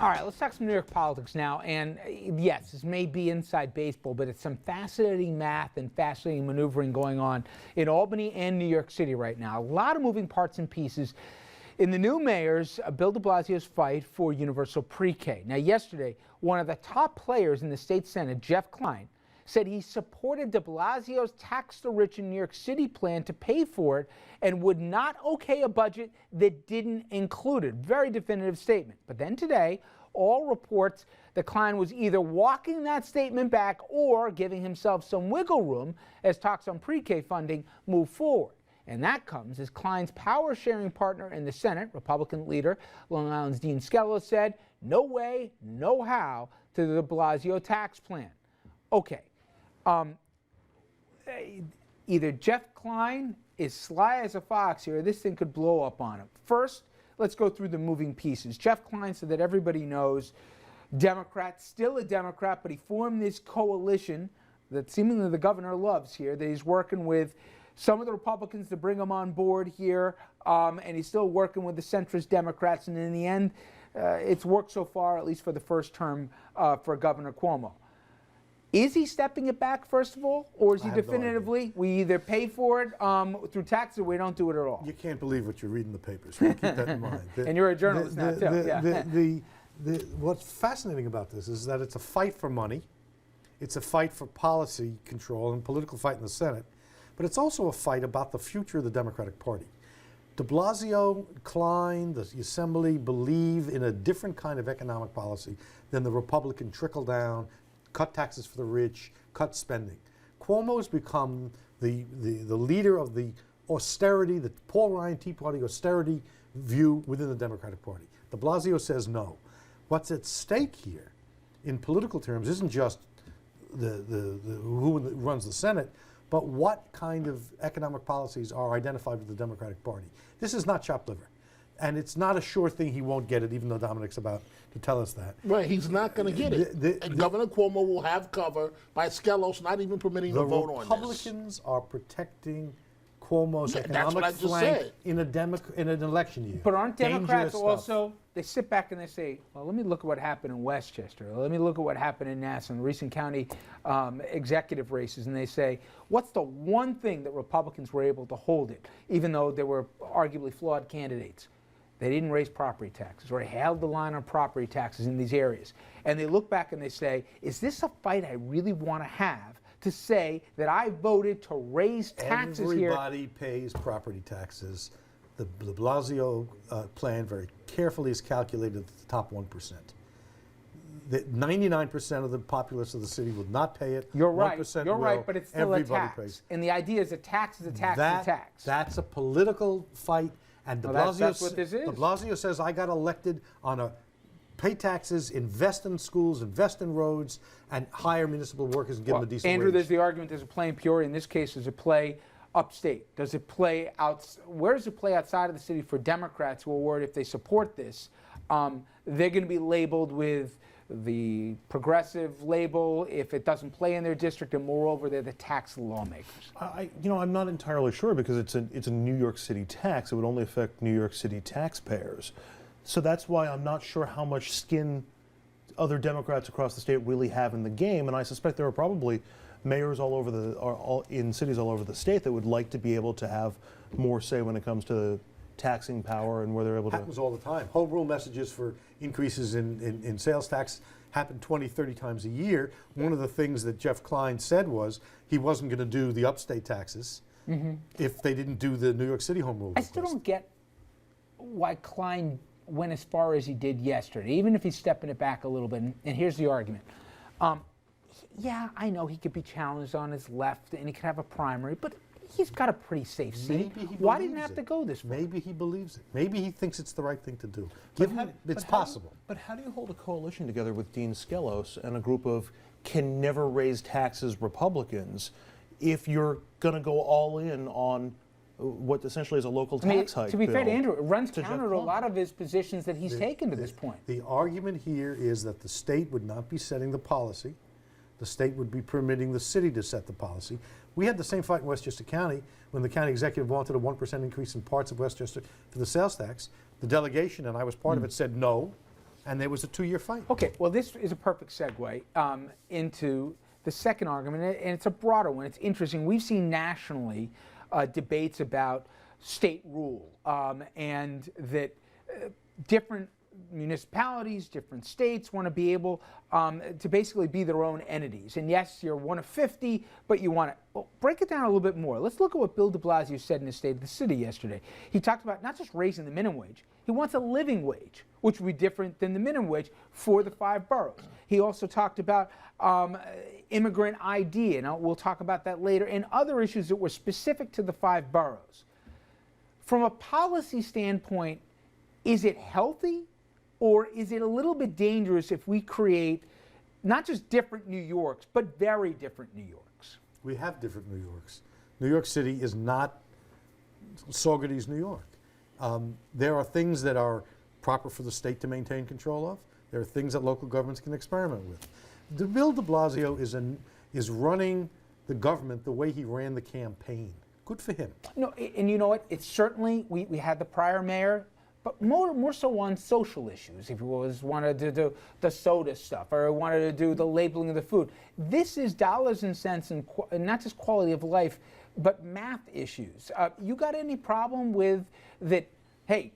All right, let's talk some New York politics now. And yes, this may be inside baseball, but it's some fascinating math and fascinating maneuvering going on in Albany and New York City right now. A lot of moving parts and pieces in the new mayor's, Bill de Blasio's fight for universal pre-K. Now, yesterday, one of the top players in the state Senate, Jeff Klein, said he supported de Blasio's tax the rich in New York City plan to pay for it and would not okay a budget that didn't include it. Very definitive statement. But then today, all reports that Klein was either walking that statement back or giving himself some wiggle room as talks on pre-K funding move forward. And that comes as Klein's power-sharing partner in the Senate, Republican leader Long Island's Dean Skello, said, no way, no how to the de Blasio tax plan. Okay. Either Jeff Klein is sly as a fox here, or this thing could blow up on him. First, let's go through the moving pieces. Jeff Klein said that everybody knows, Democrat, still a Democrat, but he formed this coalition that seemingly the governor loves here, that he's working with some of the Republicans to bring him on board here, and he's still working with the centrist Democrats, and in the end, it's worked so far, at least for the first term for Governor Cuomo. Is he stepping it back, first of all, or is he definitively, we either pay for it through taxes or we don't do it at all? You can't believe what you read in the papers. Keep that in mind. And you're a journalist now, too. What's fascinating about this is that it's a fight for money. It's a fight for policy control and political fight in the Senate. But it's also a fight about the future of the Democratic Party. De Blasio, Klein, the Assembly believe in a different kind of economic policy than the Republican trickle-down, cut taxes for the rich, cut spending. Cuomo has become the leader of the austerity, the Paul Ryan Tea Party austerity view within the Democratic Party. De Blasio says no. What's at stake here, in political terms, isn't just who runs the Senate, but what kind of economic policies are identified with the Democratic Party. This is not chopped liver. And it's not a sure thing he won't get it, even though Dominic's about to tell us that. Right, he's not going to get it. And Governor Cuomo will have cover by Skellos not even permitting the vote on this. The Republicans are protecting Cuomo's economic flank in an election year. But aren't Democrats also, they sit back and they say, well, let me look at what happened in Westchester. Let me look at what happened in Nassau, in the recent county executive races. And they say, what's the one thing that Republicans were able to hold it, even though they were arguably flawed candidates? They didn't raise property taxes, or they held the line on property taxes in these areas. And they look back and they say, is this a fight I really want to have, to say that I voted to raise taxes here? Everybody pays property taxes. The de Blasio plan very carefully is calculated at the top 1%. 99% of the populace of the city will not pay it. You're right. 1% You're will. right, but it's still Everybody a tax. pays. And the idea is a tax is a tax is a tax. That's a political fight. And de Blasio, that's what this is. De Blasio says, I got elected on a pay taxes, invest in schools, invest in roads, and hire municipal workers and give them a decent Andrew, wage. there's the argument, does it play in Peoria? In this case, does it play upstate? Does it play out? Where does it play outside of the city for Democrats who are worried if they support this, they're going to be labeled with the progressive label if it doesn't play in their district, and moreover, they're the tax lawmakers. I'm not entirely sure, because it's a New York City tax. It would only affect New York City taxpayers. So that's why I'm not sure how much skin other Democrats across the state really have in the game, and I suspect there are probably mayors in cities all over the state that would like to be able to have more say when it comes to taxing power and where they're able to. Happens all the time. Home rule messages for increases in sales tax happen 20, 30 times a year. One of the things that Jeff Klein said was he wasn't going to do the upstate taxes if they didn't do the New York City home rule. I still don't get why Klein went as far as he did yesterday, even if he's stepping it back a little bit. And here's the argument. Yeah, I know he could be challenged on his left and he could have a primary, but he's got a pretty safe seat. Why didn't he have to go this far? Maybe he believes it. Maybe he thinks it's the right thing to do. It's possible. But how do you hold a coalition together with Dean Skellos and a group of can never raise taxes Republicans if you're going to go all in on what essentially is a local tax hike? To be fair to Andrew, it runs counter to a lot of his positions that he's taken to this point. The argument here is that the state would not be setting the policy. The state would be permitting the city to set the policy. We had the same fight in Westchester County when the county executive wanted a 1% increase in parts of Westchester for the sales tax. The delegation, and I was part of it, said no. and there was a 2-year fight. Okay, well, this is a perfect segue into the second argument, and it's a broader one. It's interesting. We've seen nationally debates about state rule, and that different municipalities, different states want to be able to basically be their own entities. And yes, you're one of 50, but you want to break it down a little bit more. Let's look at what Bill de Blasio said in his State of the City yesterday. He talked about not just raising the minimum wage, he wants a living wage, which would be different than the minimum wage for the 5 boroughs. He also talked about immigrant ID, and we'll talk about that later, and other issues that were specific to the 5 boroughs. From a policy standpoint, is it healthy, or is it a little bit dangerous if we create not just different New Yorks, but very different New Yorks? We have different New Yorks. New York City is not Saugerties, New York. There are things that are proper for the state to maintain control of. There are things that local governments can experiment with. Bill de Blasio is running the government the way he ran the campaign. Good for him. No, and you know what? It's certainly, we had the prior mayor, but more so on social issues. If he wanted to do the soda stuff or wanted to do the labeling of the food. This is dollars and cents and not just quality of life, but math issues. You got any problem with that, hey,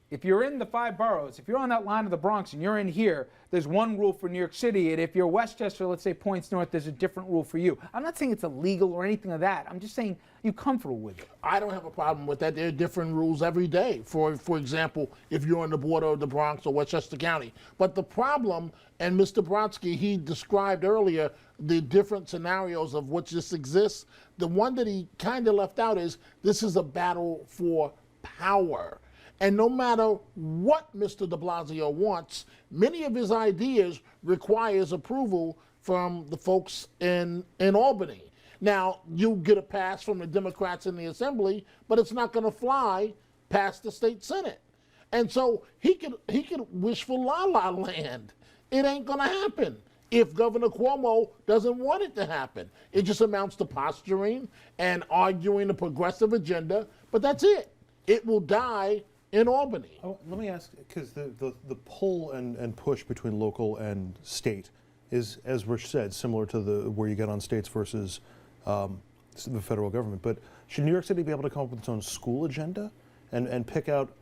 if you're in the 5 boroughs, if you're on that line of the Bronx and you're in here, there's one rule for New York City, and if you're Westchester, let's say points north, there's a different rule for you. I'm not saying it's illegal or anything of that. I'm just saying you're comfortable with it. I don't have a problem with that. There are different rules every day. For example, if you're on the border of the Bronx or Westchester County. But the problem, and Mr. Brodsky, he described earlier the different scenarios of which this exists. The one that he kind of left out is this is a battle for power. And no matter what Mr. de Blasio wants, many of his ideas requires approval from the folks in Albany. Now, you get a pass from the Democrats in the Assembly, but it's not going to fly past the state Senate. And so he could wish for la-la land. It ain't going to happen if Governor Cuomo doesn't want it to happen. It just amounts to posturing and arguing a progressive agenda, but that's it. It will die in Albany. Oh, let me ask, because the pull and push between local and state is, as Rich said, similar to where you get on states versus the federal government. But should New York City be able to come up with its own school agenda and pick out,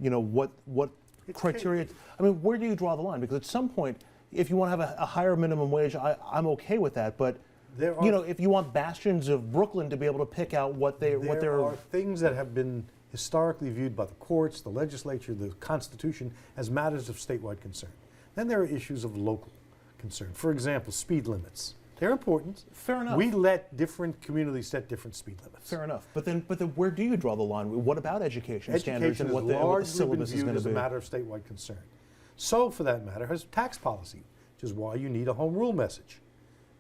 what criteria? I mean, where do you draw the line? Because at some point, if you want to have a higher minimum wage, I'm okay with that. But if you want bastions of Brooklyn to be able to pick out there are things that have been historically viewed by the courts, the legislature, the Constitution as matters of statewide concern. Then there are issues of local concern. For example, speed limits. They're important. Fair enough. We let different communities set different speed limits. Fair enough. But then where do you draw the line? What about education standards and what the syllabus is going to be? Education is largely been viewed as a matter of statewide concern. So, for that matter, has tax policy, which is why you need a home rule message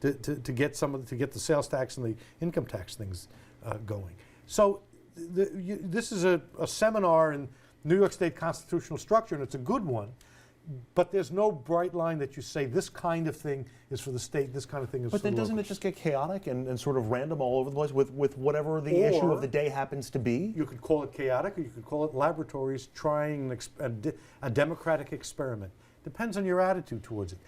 to get the sales tax and the income tax things going. So. This is a seminar in New York State constitutional structure, and it's a good one, but there's no bright line that you say this kind of thing is for the state, this kind of thing is for the But then doesn't locals. it just get chaotic and sort of random all over the place with whatever the issue of the day happens to be? You could call it chaotic, or you could call it laboratories trying a democratic experiment. Depends on your attitude towards it.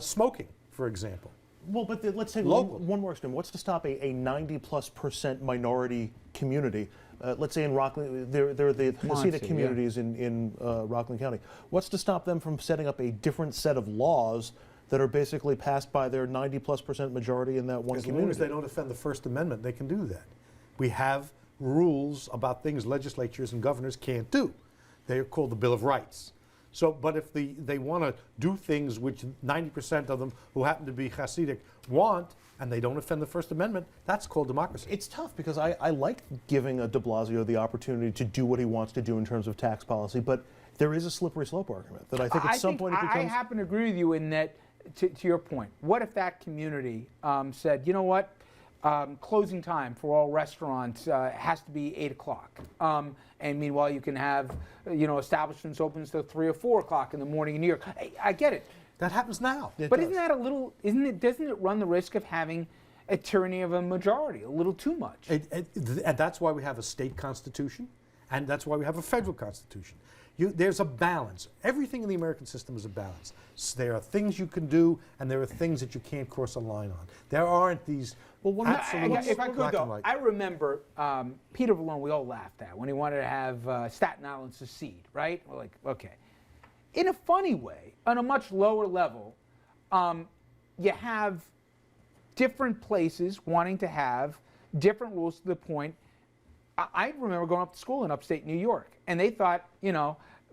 Smoking, for example. Well, but let's say one more extreme. What's to stop a 90+% minority community? Let's say in Rockland, they're the Hasidic communities in Rockland County. What's to stop them from setting up a different set of laws that are basically passed by their 90+% majority in that one community? As long as they don't offend the First Amendment, they can do that. We have rules about things legislatures and governors can't do. They're called the Bill of Rights. So, but if they want to do things which 90% of them who happen to be Hasidic want, and they don't offend the First Amendment, that's called democracy. It's tough because I like giving de Blasio the opportunity to do what he wants to do in terms of tax policy, but there is a slippery slope argument that I think at some point it becomes... I happen to agree with you in that, to your point, what if that community said, you know what, closing time for all restaurants has to be 8 o'clock. And meanwhile, you can have, establishments open till 3 or 4 o'clock in the morning in New York. I get it. That happens now. But isn't that doesn't it run the risk of having a tyranny of a majority, a little too much? And that's why we have a state constitution And that's why we have a federal constitution. There's a balance. Everything in the American system is a balance. There are things you can do, and there are things that you can't cross a line on. There aren't these absolute If I could, black and though, white. I remember Peter Valone, we all laughed at when he wanted to have Staten Island secede, right? We're like, okay. In a funny way, on a much lower level, you have different places wanting to have different rules to the point. I remember going up to school in upstate New York, and they thought,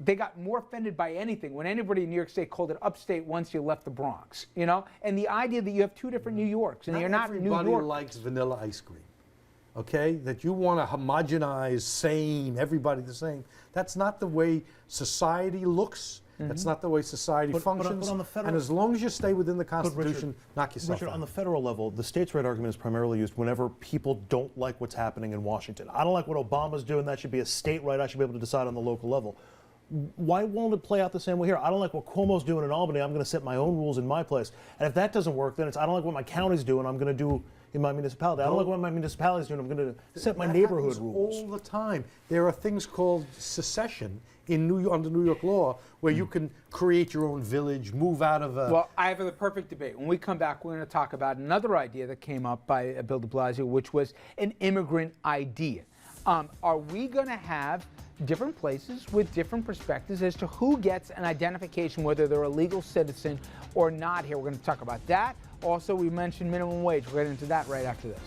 they got more offended by anything when anybody in New York State called it upstate once you left the Bronx, And the idea that you have two different New Yorks, and you're not New York. Everybody likes vanilla ice cream, okay? That you want to homogenize, everybody the same. That's not the way society looks. That's not the way society functions. on the federal- and as long as you stay within the Constitution, knock yourself Richard, out. on the federal level, the states' right argument is primarily used whenever people don't like what's happening in Washington. I don't like what Obama's doing. That should be a state right. I should be able to decide on the local level. Why won't it play out the same way here? I don't like what Cuomo's doing in Albany. I'm going to set my own rules in my place. And if that doesn't work, then it's I don't like what my county's doing. I'm going to do in my municipality. I don't like what my municipality's doing. I'm going to set my That neighborhood happens rules. all the time. There are things called secession under New York law where you can create your own village, move out of a... Well, I have the perfect debate. When we come back, we're going to talk about another idea that came up by Bill de Blasio, which was an immigrant idea. Are we going to have different places with different perspectives as to who gets an identification, whether they're a legal citizen or not here? We're going to talk about that. Also, we mentioned minimum wage. We'll get into that right after this.